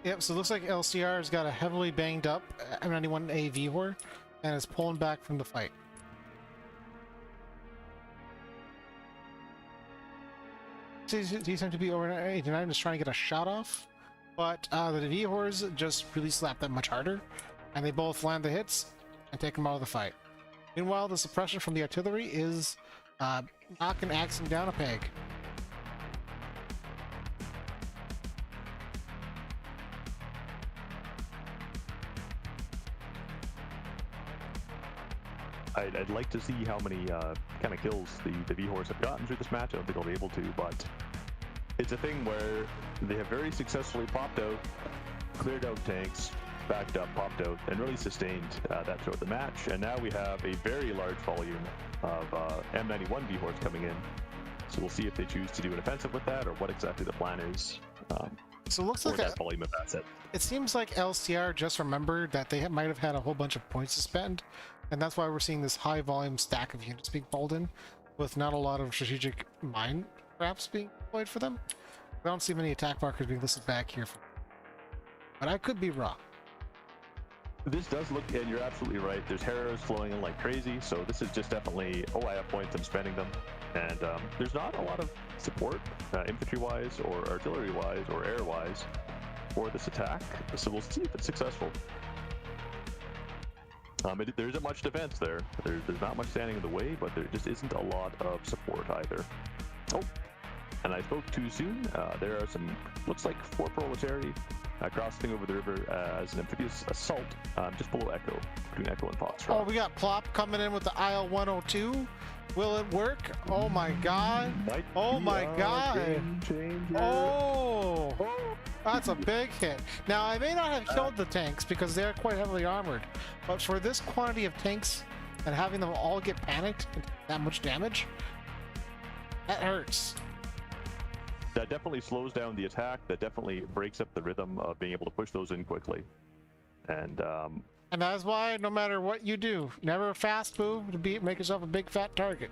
Yep, so it looks like LCR's got a heavily banged up M91 AV Horde and is pulling back from the fight. He seemed to be over 89, just trying to get a shot off, but the V-Hordes just really slapped that much harder, and they both land the hits and take them out of the fight. Meanwhile, the suppression from the artillery is knocking Axiom down a peg. I'd like to see how many kind of kills the V-Horse have gotten through this match. I don't think they'll be able to, but it's a thing where they have very successfully popped out, cleared out tanks, backed up, popped out, and really sustained that throughout the match. And now we have a very large volume of M91 V-Horse coming in. So we'll see if they choose to do an offensive with that or what exactly the plan is. So it looks like that volume of asset. It seems like LCR just remembered that they might have had a whole bunch of points to spend, and that's why we're seeing this high volume stack of units being pulled in, with not a lot of strategic mine traps being deployed for them. I don't see many attack markers being listed back here, but I could be wrong. This does look, and you're absolutely right, there's Harrows flowing in like crazy, so this is just definitely, oh, I have points, I'm spending them. And there's not a lot of support, infantry-wise, or artillery-wise, or air-wise, for this attack, so we'll see if it's successful. There isn't much defense there. There's not much standing in the way, but there just isn't a lot of support either. Oh, and I spoke too soon. There are some, looks like 4 Proletary crossing over the river as an amphibious assault just below Echo, between Echo and Fox. Oh, we got Plop coming in with the IL-102. Will it work? Oh my god. Oh my god. Oh, that's a big hit. Now, I may not have killed the tanks because they're quite heavily armored, but for this quantity of tanks and having them all get panicked and that much damage, that hurts. That definitely slows down the attack. That definitely breaks up the rhythm of being able to push those in quickly. And And that's why, no matter what you do, never fast move to make yourself a big fat target.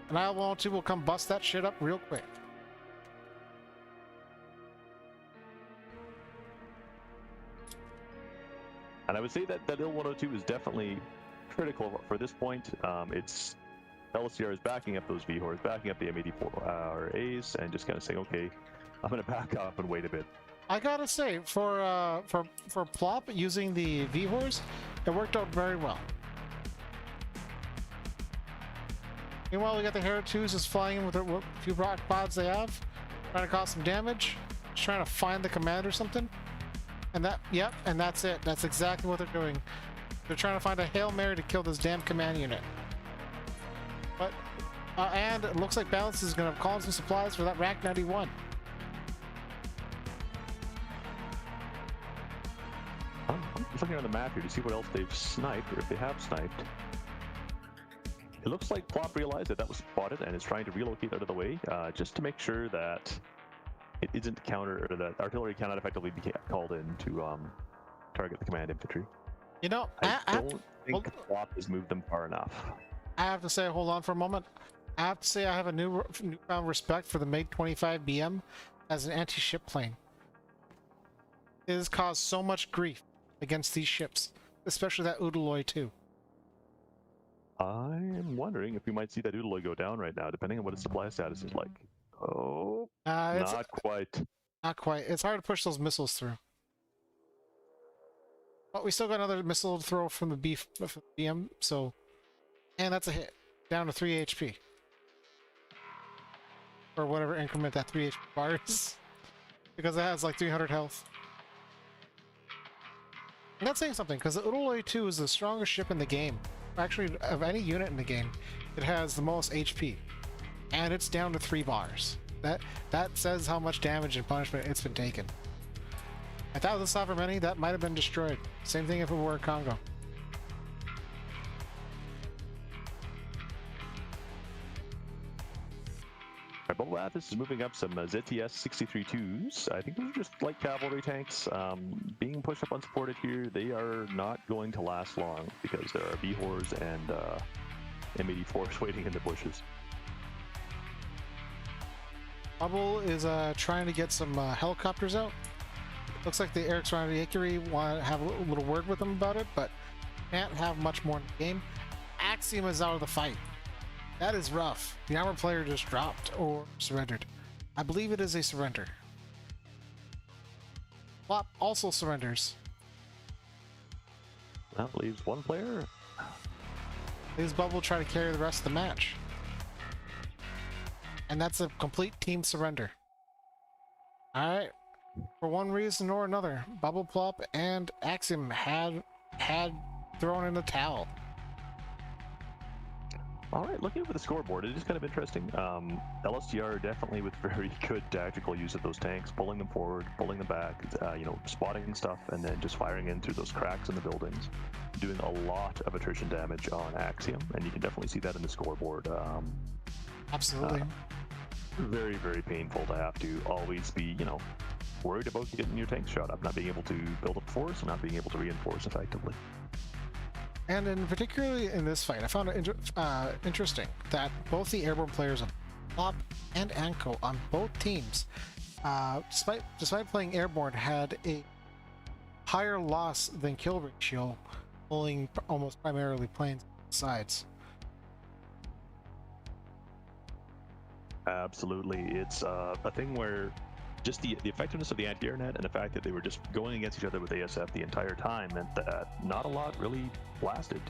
And IL-102 will come bust that shit up real quick. I would say that IL-102 is definitely critical for this point. It's LSTR is backing up those V-Hors, backing up the M84 A's, and just kind of saying, okay, I'm going to back up and wait a bit. I gotta say, for Plop using the V-Hors, it worked out very well. Meanwhile, we got the Hero 2s just flying in with a few rock pods they have, trying to cause some damage, just trying to find the command or something. And and that's it. That's exactly what they're doing. They're trying to find a Hail Mary to kill this damn command unit. But, and it looks like Balance is going to call in some supplies for that Rack 91. I'm just looking on the map here to see what else they've sniped, or if they have sniped. It looks like Plop realized that was spotted and is trying to relocate out of the way, just to make sure that it isn't or that artillery cannot effectively be called in to target the command infantry. You know, I don't think Plop has moved them far enough. I have to say, hold on for a moment. I have to say I have a newfound respect for the MiG-25 as an anti-ship plane. It has caused so much grief against these ships, especially that Udaloy too. I'm wondering if we might see that Udaloy go down right now, depending on what its supply status is like. Oh, not quite. Not quite. It's hard to push those missiles through. But we still got another missile to throw from the BM, so... And that's a hit. Down to 3 HP. Or whatever increment that 3 HP bar is. Because it has like 300 health. And that's saying something, because the Udaloy 2 is the strongest ship in the game. Actually, of any unit in the game, it has the most HP. And it's down to 3 bars. That says how much damage and punishment it's been taken. I thought with the Savermeni, that might have been destroyed. Same thing if it were Congo. Bubble Athos is moving up some ZTS 63-2s. I think those are just light cavalry tanks being pushed up unsupported here. They are not going to last long because there are V-Hors and M84s waiting in the bushes. Bubble is trying to get some helicopters out. Looks like the Eric's Randiakiri want to have a little word with them about it, but can't have much more in the game. Axiom is out of the fight. That is rough. The armor player just dropped or surrendered. I believe it is a surrender. Plop also surrenders. That leaves one player. Leaves Bubble try to carry the rest of the match. And that's a complete team surrender. Alright. For one reason or another, Bubble, Plop, and Axiom had thrown in the towel. All right, looking over the scoreboard, it is kind of interesting. LSTR definitely with very good tactical use of those tanks, pulling them forward, pulling them back, spotting stuff, and then just firing in through those cracks in the buildings, doing a lot of attrition damage on Axiom, and you can definitely see that in the scoreboard. Absolutely. Very, very painful to have to always be, worried about getting your tanks shot up, not being able to build up force, and not being able to reinforce effectively. And particularly in this fight, I found it interesting that both the airborne players of Plop and Anko on both teams, despite playing airborne, had a higher loss than kill ratio, pulling almost primarily planes sides. Absolutely. It's a thing where just the effectiveness of the anti-air net and the fact that they were just going against each other with ASF the entire time meant that not a lot really lasted.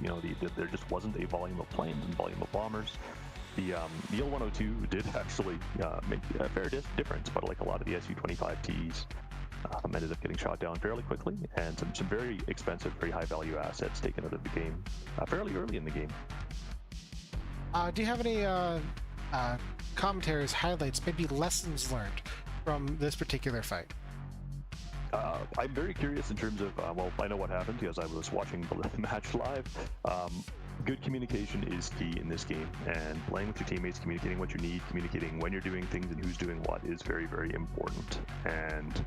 There just wasn't a volume of planes and volume of bombers. The IL-102 did actually make a fair difference, but like a lot of the Su-25Ts ended up getting shot down fairly quickly, and some very expensive, very high-value assets taken out of the game fairly early in the game. Do you have any commentaries, highlights, maybe lessons learned from this particular fight? I'm very curious in terms of, I know what happened because I was watching the match live. good communication is key in this game, and playing with your teammates, communicating what you need, communicating when you're doing things and who's doing what is very, very important. And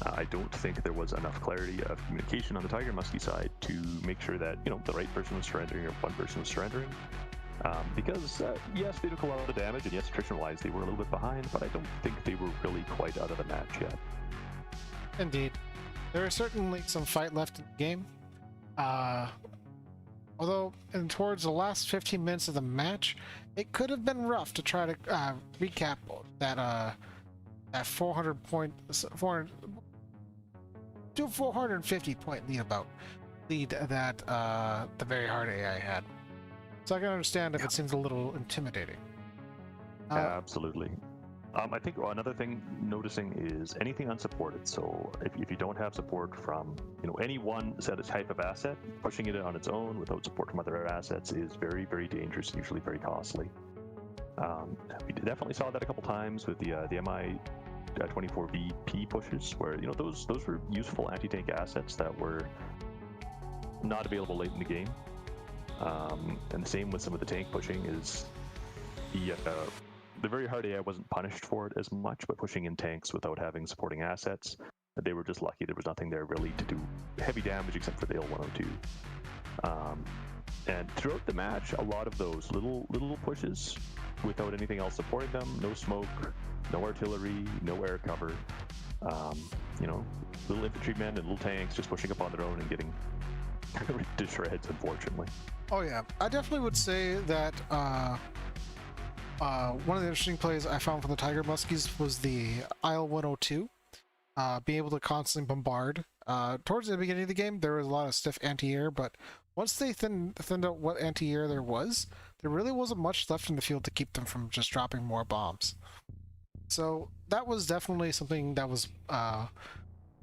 I don't think there was enough clarity of communication on the Tiger Muskie side to make sure that the right person was surrendering or one person was surrendering. Because yes, they took a lot of damage, and yes, attrition-wise they were a little bit behind, but I don't think they were really quite out of the match yet. Indeed, there is certainly some fight left in the game. Although, towards the last 15 minutes of the match, it could have been rough to try to recap that 450 point lead that the very hard AI had. So I can understand if it seems a little intimidating. Absolutely. I think another thing noticing is anything unsupported. So if you don't have support from any one set of type of asset, pushing it on its own without support from other assets is very, very dangerous and usually very costly. We definitely saw that a couple times with the MI 24VP pushes, where those were useful anti-tank assets that were not available late in the game. And the same with some of the tank pushing is the very hard AI wasn't punished for it as much, but pushing in tanks without having supporting assets, they were just lucky. There was nothing there really to do heavy damage except for the L102. And throughout the match, a lot of those little pushes without anything else supporting them, no smoke, no artillery, no air cover, little infantrymen and little tanks just pushing up on their own and getting ripped to shreds, unfortunately. Oh yeah, I definitely would say that one of the interesting plays I found from the Tiger Muskies was the IL-102, being able to constantly bombard. Towards the beginning of the game, there was a lot of stiff anti-air, but once they thinned out what anti-air there really wasn't much left in the field to keep them from just dropping more bombs. So that was definitely something that was one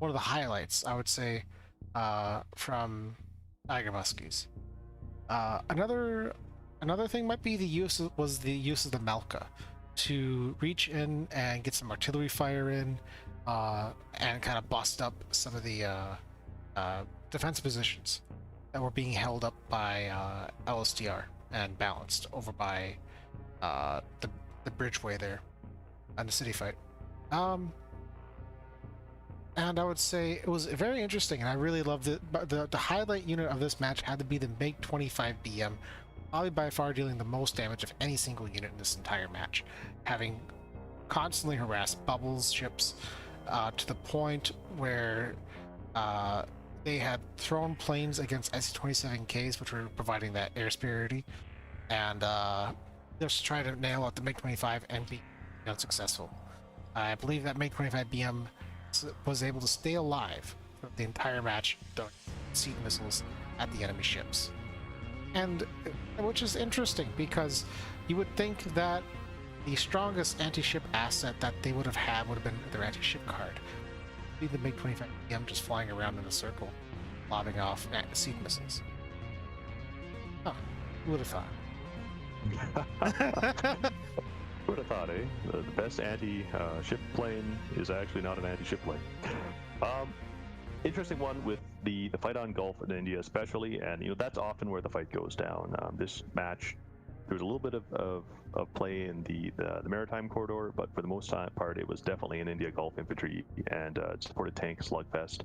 of the highlights, I would say, from Tiger Muskies. Another thing might be the use of the Malka to reach in and get some artillery fire in, and kind of bust up some of the defense positions that were being held up by LSTR and balanced over by the bridgeway there and the city fight. And I would say it was very interesting, and I really loved it. But the highlight unit of this match had to be the MiG-25BM, probably by far dealing the most damage of any single unit in this entire match, having constantly harassed Bubbles ships to the point where they had thrown planes against IC-27Ks, which were providing that air superiority, and just try to nail out the MiG-25 and be unsuccessful. I believe that MiG-25BM was able to stay alive for the entire match, throwing seed missiles at the enemy ships. And which is interesting, because you would think that the strongest anti-ship asset that they would have had would have been their anti-ship card. Be the MiG-25BM just flying around in a circle, lobbing off seed missiles. Huh, who would have thought? Who would have thought, eh? The best anti-ship plane is actually not an anti-ship plane. Interesting one with the fight on Gulf in India especially, and that's often where the fight goes down. This match, there was a little bit of play in the maritime corridor, but for the most part it was definitely an India Gulf infantry and supported tank slugfest.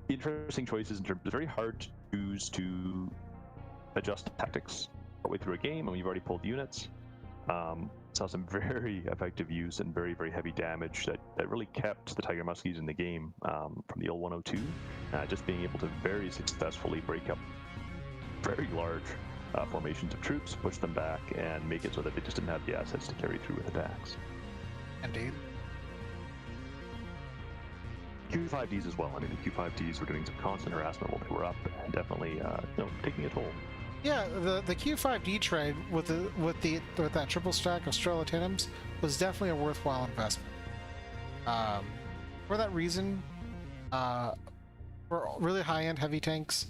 Interesting choices in terms of very hard to choose to adjust tactics partway through a game, and we've already pulled units. Saw some very effective use and very, very heavy damage that really kept the Tiger Muskies in the game from the L102, just being able to very successfully break up very large formations of troops, push them back, and make it so that they just didn't have the assets to carry through with attacks. Indeed. Q5Ds as well. I mean, the Q5Ds were doing some constant harassment while they were up, and definitely taking a toll. Yeah, the Q5D trade with that triple stack of Strelitaniums was definitely a worthwhile investment. For that reason, for really high-end heavy tanks,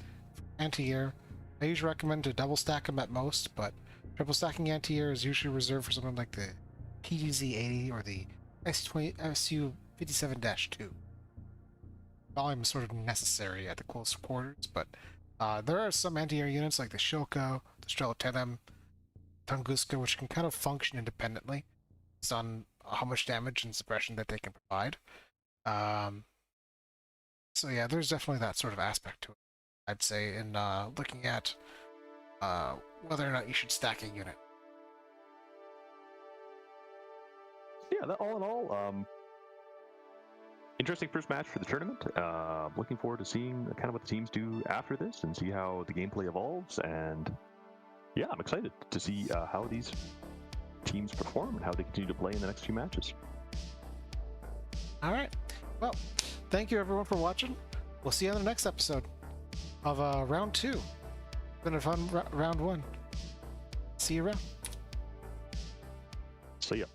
anti-air, I usually recommend to double stack them at most, but triple stacking anti-air is usually reserved for something like the PGZ-80 or the SU-57-2. Volume is sort of necessary at the close quarters, but there are some anti-air units like the Shilko, the Strela Tenem, Tunguska, which can kind of function independently based on how much damage and suppression that they can provide. So yeah, there's definitely that sort of aspect to it, I'd say, in looking at whether or not you should stack a unit. Yeah, that, all in all, interesting first match for the tournament. Looking forward to seeing kind of what the teams do after this and see how the gameplay evolves. And yeah, I'm excited to see how these teams perform and how they continue to play in the next few matches. All right. Well, thank you everyone for watching. We'll see you on the next episode of round 2. It's been a fun round 1. See you around. See ya.